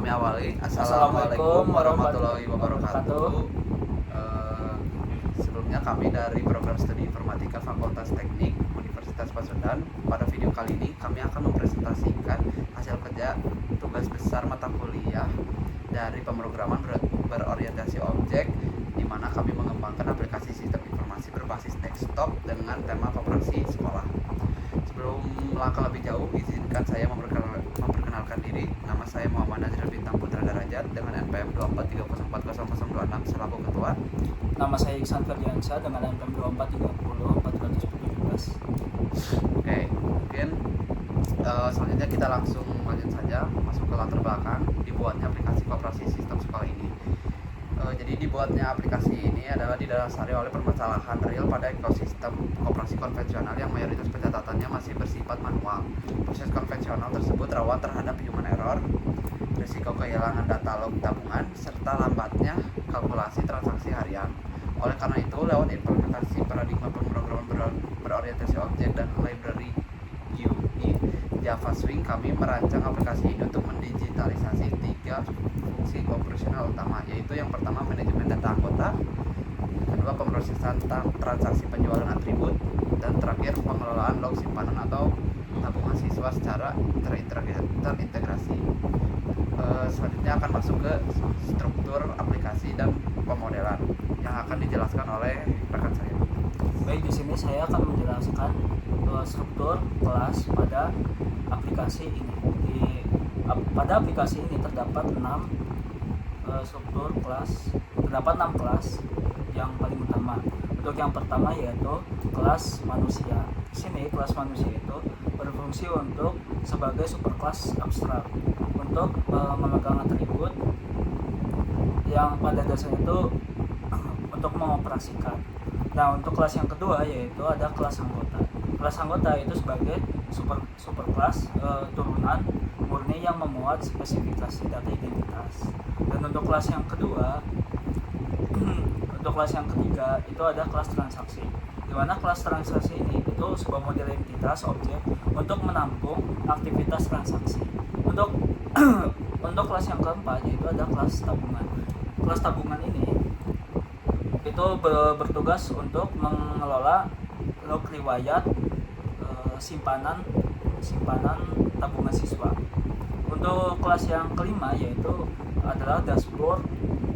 kami awali. Assalamualaikum Warahmatullahi Wabarakatuh. wabarakatuh. Sebelumnya kami dari Program Studi Informatika Fakultas Teknik Universitas Pasundan. Pada video kali ini kami akan mempresentasikan hasil kerja tugas besar mata kuliah dari pemrograman berorientasi objek, di mana kami mengembangkan aplikasi sistem informasi berbasis desktop dengan tema koperasi sekolah. Sebelum melangkah lebih jauh, izinkan saya memperkenalkan diri. Nama saya Muhammad Nazril Bintang Putra Darajat dengan NPM 243040026 selaku ketua. Nama saya Iksan Ferdiansyah dengan NPM 2430417. Oke, mungkin selanjutnya kita langsung lanjut saja masuk ke latar belakang dibuatnya aplikasi koperasi sistem sekolah ini. Jadi dibuatnya aplikasi ini adalah didasari oleh permasalahan real pada ekosistem koperasi konvensional yang mayoritas pencatatannya masih bersifat manual. Proses konvensional tersebut rawan terhadap human error, risiko kehilangan data log tabungan, serta lambatnya kalkulasi transaksi harian. Oleh karena itu, lewat implementasi paradigma pemrograman berorientasi objek dan library GUI Java Swing, kami merancang aplikasi ini untuk mendigitalisasi 3 fungsi operasional utama, yaitu yang pertama manajemen data anggota, kedua pemrosesan transaksi penjualan atribut, dan terakhir pengelolaan log simpanan atau tabungan siswa secara terintegrasi. Selanjutnya akan masuk ke struktur aplikasi dan pemodelan yang akan dijelaskan oleh rekan saya. Baik, di sini saya akan menjelaskan struktur kelas pada aplikasi ini. Pada aplikasi ini terdapat 6 struktur kelas, terdapat 6 kelas yang paling utama. Untuk yang pertama yaitu kelas manusia. Di sini kelas manusia itu berfungsi untuk sebagai superkelas abstrak untuk memegang atribut yang pada dasarnya itu untuk mengoperasikan. Nah, untuk kelas yang kedua yaitu ada kelas anggota. Kelas anggota itu sebagai superkelas turunan murni yang memuat spesifikasi data identitas. Dan untuk kelas yang kedua, untuk kelas yang ketiga itu ada kelas transaksi. Di mana kelas transaksi ini itu sebuah model entitas objek untuk menampung aktivitas transaksi. Untuk untuk kelas yang keempat yaitu ada kelas tabungan. Kelas tabungan ini itu bertugas untuk mengelola log riwayat simpanan tabungan siswa. Untuk kelas yang kelima yaitu adalah dashboard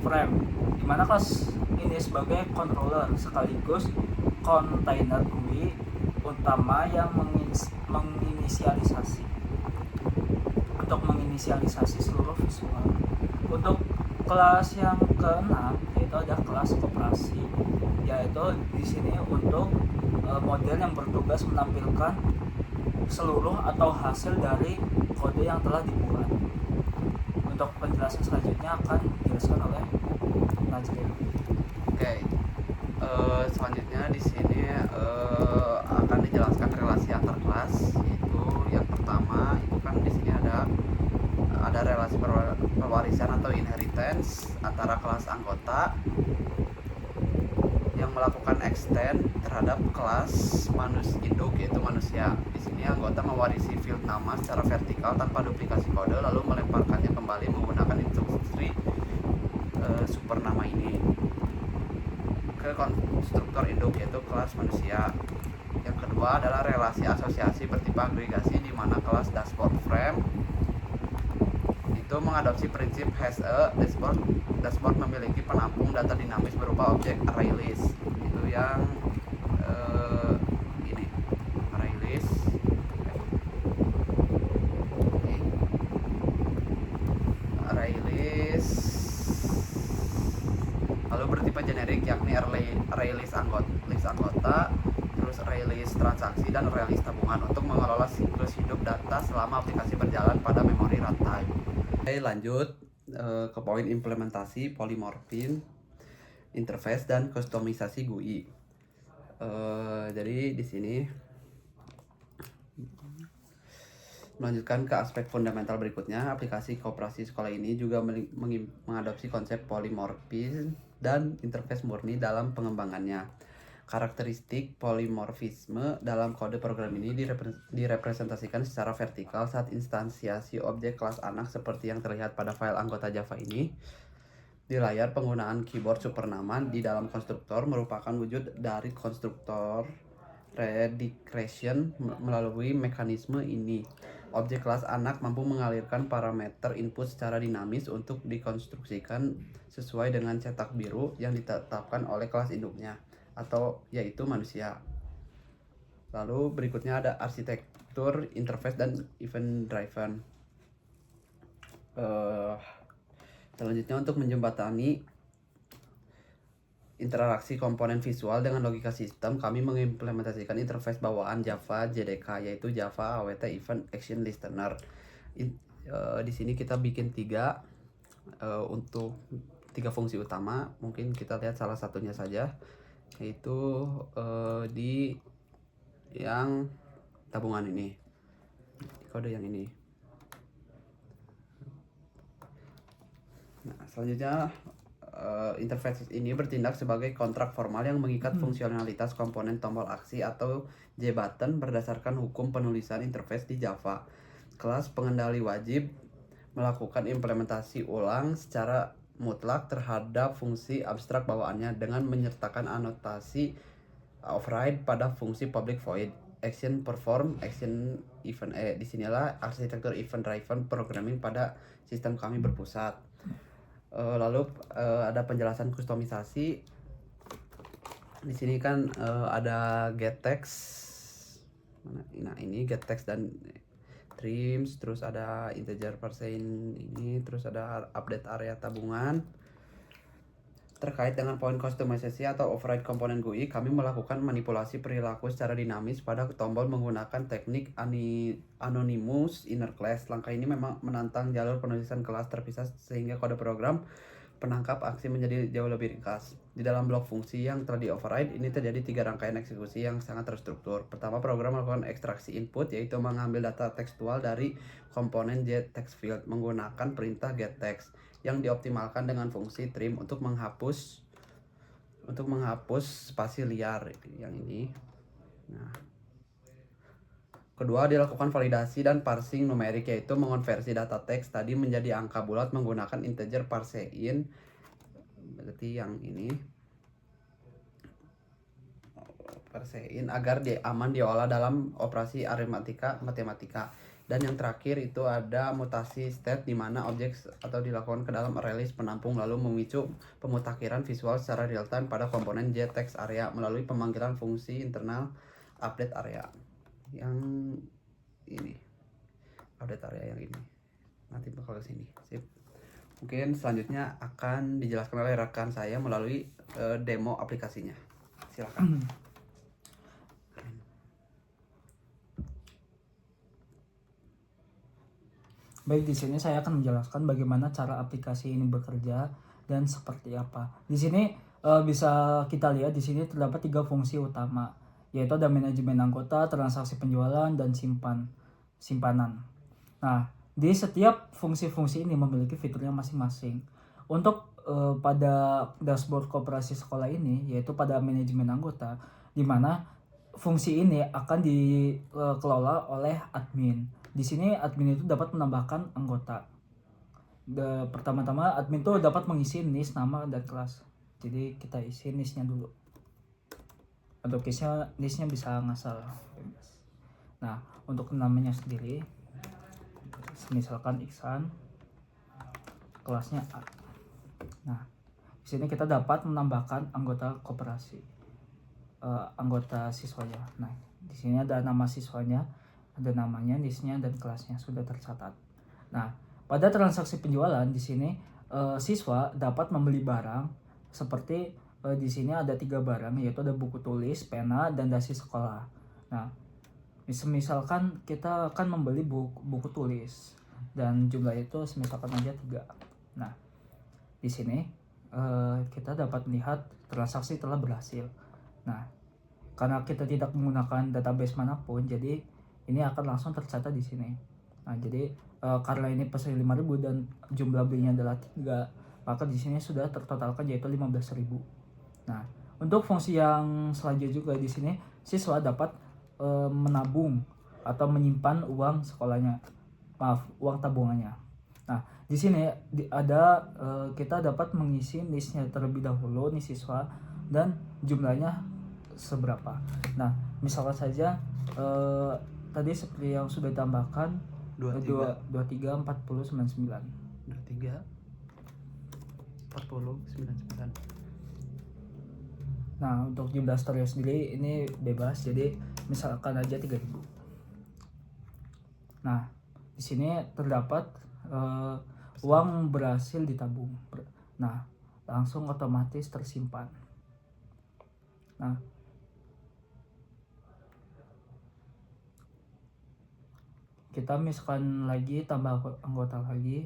frame, di mana kelas ini sebagai controller sekaligus kontainer GUI utama yang menginisialisasi seluruh visual. Untuk kelas yang keenam yaitu ada kelas koperasi, yaitu di sini untuk model yang bertugas menampilkan seluruh atau hasil dari kode yang telah dibuat. Untuk penjelasan selanjutnya akan dijelaskan oleh Najril. Oke, selanjutnya di sini akan dijelaskan relasi antar kelas. Itu yang pertama itu kan di sini ada relasi pewarisan atau inheritance antara kelas anggota yang melakukan extend terhadap kelas induk yaitu manusia. Di sini anggota mewarisi field nama secara vertikal tanpa duplikasi kode lalu melemparkannya kembali menggunakan instruksi super nama ini ke konstruktor induk yaitu kelas manusia. Yang kedua adalah relasi asosiasi bertipe agregasi, di mana kelas dashboard frame itu mengadopsi prinsip has a dashboard. Dashboard memiliki penampung data dinamis berupa objek array list. Itu yang ini array list. Array list lalu bertipe generik, yakni array list anggota, terus array list transaksi, dan array list tabungan untuk mengelola siklus hidup data selama aplikasi berjalan pada memori runtime. Oke, lanjut ke poin implementasi polymorphin, interface, dan kustomisasi GUI. Jadi di sini melanjutkan ke aspek fundamental berikutnya, aplikasi koperasi sekolah ini juga mengadopsi konsep polymorphin dan interface murni dalam pengembangannya. Karakteristik polimorfisme dalam kode program ini direpresentasikan secara vertikal saat instansiasi objek kelas anak seperti yang terlihat pada file anggota Java ini. Di layar, penggunaan keyboard supernama di dalam konstruktor merupakan wujud dari konstruktor redeclaration. Melalui mekanisme ini, objek kelas anak mampu mengalirkan parameter input secara dinamis untuk dikonstruksikan sesuai dengan cetak biru yang ditetapkan oleh kelas induknya, atau yaitu manusia. Lalu berikutnya ada arsitektur, interface, dan event driven. Selanjutnya, untuk menjembatani interaksi komponen visual dengan logika sistem, kami mengimplementasikan interface bawaan Java JDK, yaitu Java AWT Event Action Listener. Di sini kita bikin untuk tiga fungsi utama. Mungkin kita lihat salah satunya saja, yaitu di yang tabungan ini, kode yang ini. Nah, selanjutnya interface ini bertindak sebagai kontrak formal yang mengikat fungsionalitas komponen tombol aksi atau JButton berdasarkan hukum penulisan interface di Java. Kelas pengendali wajib melakukan implementasi ulang secara mutlak terhadap fungsi abstrak bawaannya dengan menyertakan anotasi override pada fungsi public void action perform action event. Disinilah arsitektur event driven programming pada sistem kami berpusat. Lalu ada penjelasan kustomisasi. Di sini kan ada getText. Nah, ini getText dan trims, terus ada integer parsein ini, terus ada update area tabungan. Terkait dengan poin customization atau override komponen GUI, kami melakukan manipulasi perilaku secara dinamis pada tombol menggunakan teknik anonymous inner class. Langkah ini memang menantang jalur penulisan kelas terpisah sehingga kode program penangkap aksi menjadi jauh lebih ringkas. Di dalam blok fungsi yang telah di-override, ini terjadi 3 rangkaian eksekusi yang sangat terstruktur. Pertama, program melakukan ekstraksi input, yaitu mengambil data tekstual dari komponen getTextField menggunakan perintah getText yang dioptimalkan dengan fungsi trim untuk menghapus spasi liar yang ini. Nah, kedua, dilakukan validasi dan parsing numerik, yaitu mengonversi data teks tadi menjadi angka bulat menggunakan integer parsein, berarti yang ini parsein, agar aman diolah dalam operasi matematika. Dan yang terakhir itu ada mutasi state, di mana objek atau dilakukan ke dalam array list penampung lalu memicu pemutakhiran visual secara real time pada komponen getText area melalui pemanggilan fungsi internal update area yang ini. Update area yang ini nanti bakal ke sini. Sip. Mungkin selanjutnya akan dijelaskan oleh rekan saya melalui demo aplikasinya. Silakan. Baik, di sini saya akan menjelaskan bagaimana cara aplikasi ini bekerja dan seperti apa. Di sini bisa kita lihat di sini terdapat 3 fungsi utama, yaitu ada manajemen anggota, transaksi penjualan, dan simpanan. Nah, di setiap fungsi-fungsi ini memiliki fiturnya masing-masing. Untuk pada dashboard koperasi sekolah ini, yaitu pada manajemen anggota, di mana fungsi ini akan dikelola oleh admin. Di sini admin itu dapat menambahkan anggota. Pertama-tama admin itu dapat mengisi NIS, nama, dan kelas. Jadi kita isi NIS-nya dulu. Untuk NIS-nya bisa ngasal. Nah, untuk namanya sendiri, misalkan Iksan, kelasnya A. Nah, di sini kita dapat menambahkan anggota koperasi, anggota siswanya. Nah, di sini ada nama siswanya, ada namanya, NIS-nya, dan kelasnya sudah tercatat. Nah, pada transaksi penjualan di sini siswa dapat membeli barang seperti di sini ada 3 barang, yaitu ada buku tulis, pena, dan dasi sekolah. Nah, misalkan kita akan membeli buku tulis dan jumlah itu misalkan aja 3. Nah, di sini kita dapat melihat transaksi telah berhasil. Nah, karena kita tidak menggunakan database manapun, jadi ini akan langsung tercatat di sini. Nah, jadi karena ini pesan 5.000 dan jumlah belinya adalah 3, maka di sini sudah tertotalkan yaitu 15.000. Nah, Untuk fungsi yang selanjutnya juga di sini siswa dapat menabung atau menyimpan uang sekolahnya, uang tabungannya. Nah, di sini ada kita dapat mengisi listnya terlebih dahulu nih siswa dan jumlahnya seberapa. Nah, misalkan saja tadi seperti yang sudah ditambahkan 23 40 99. 23 40 99. Nah, untuk jumlah stereo sendiri ini bebas, jadi misalkan aja 3.000. Nah, di sini terdapat uang berhasil ditabung. Nah, langsung otomatis tersimpan. Nah, kita misalkan lagi tambah anggota lagi,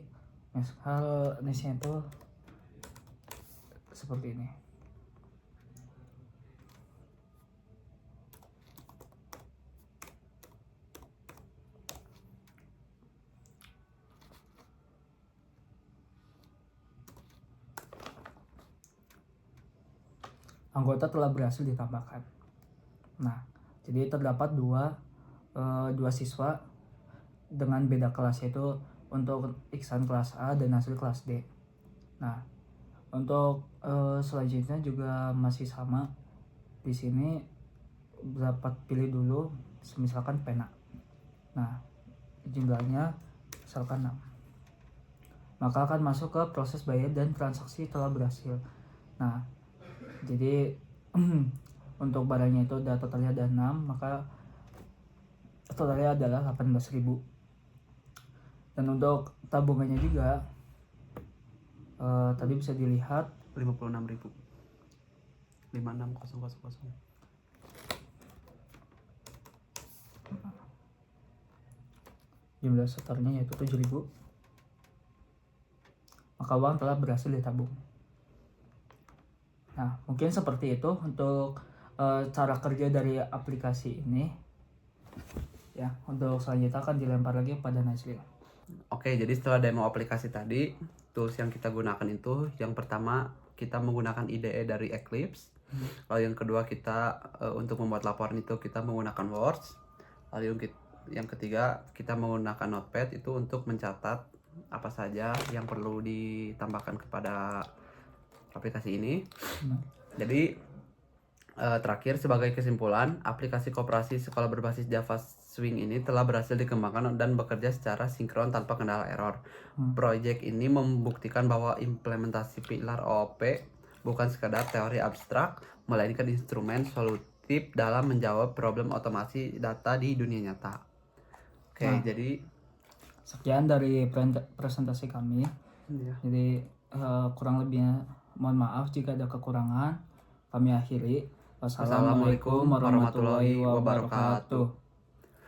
misal isinya itu seperti ini. Anggota telah berhasil ditambahkan. Nah, jadi terdapat dua siswa dengan beda kelas, yaitu untuk Iksan kelas A dan Nasri kelas D. Nah, untuk selanjutnya juga masih sama. Di sini dapat pilih dulu misalkan pena. Nah, jumlahnya misalkan 6. Maka akan masuk ke proses bayar dan transaksi telah berhasil. Nah, jadi untuk barangnya itu totalnya ada 6, maka totalnya adalah 18.000. Dan untuk tabungannya juga tadi bisa dilihat 56.000. 56000. Jumlah setornya yaitu 7.000. Maka uang telah berhasil ditabung. Nah, mungkin seperti itu untuk cara kerja dari aplikasi ini. Ya, untuk selanjutnya akan dilempar lagi pada Nazril. Oke, jadi setelah demo aplikasi tadi, tools yang kita gunakan itu yang pertama kita menggunakan IDE dari Eclipse. Lalu yang kedua kita untuk membuat laporan itu kita menggunakan Words. Lalu yang ketiga kita menggunakan Notepad itu untuk mencatat apa saja yang perlu ditambahkan kepada aplikasi ini. Jadi terakhir sebagai kesimpulan, aplikasi koperasi sekolah berbasis Java Swing ini telah berhasil dikembangkan dan bekerja secara sinkron tanpa kendala error. Project ini membuktikan bahwa implementasi pilar OOP bukan sekadar teori abstrak, melainkan instrumen solutif dalam menjawab problem otomasi data di dunia nyata. Oke, jadi sekian dari presentasi kami. Jadi kurang lebihnya mohon maaf jika ada kekurangan. Kami akhiri. Wassalamualaikum warahmatullahi wabarakatuh.